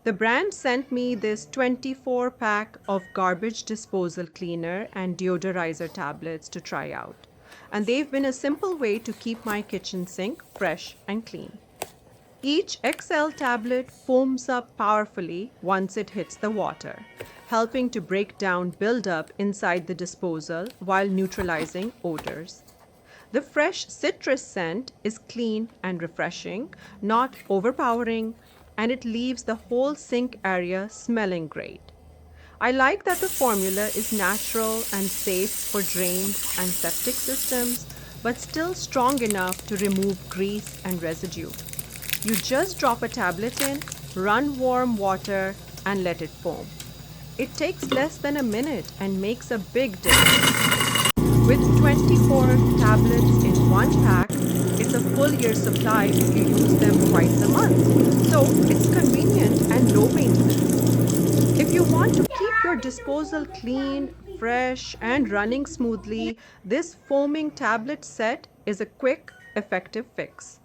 The brand sent me this 24-pack of garbage disposal cleaner and deodorizer tablets to try out. And they've been a simple way to keep my kitchen sink fresh and clean. Each XL tablet foams up powerfully once it hits the water, helping to break down buildup inside the disposal while neutralizing odors. The fresh citrus scent is clean and refreshing, not overpowering, and it leaves the whole sink area smelling great. I like that the formula is natural and safe for drains and septic systems, but still strong enough to remove grease and residue. You just drop a tablet in, run warm water, and let it foam. It takes less than a minute and makes a big difference. With 24 tablets in one pack, it's a full year supply if you use them twice a month. So it's convenient and low maintenance. If you want to keep your disposal clean, fresh, and running smoothly, this foaming tablet set is a quick, effective fix.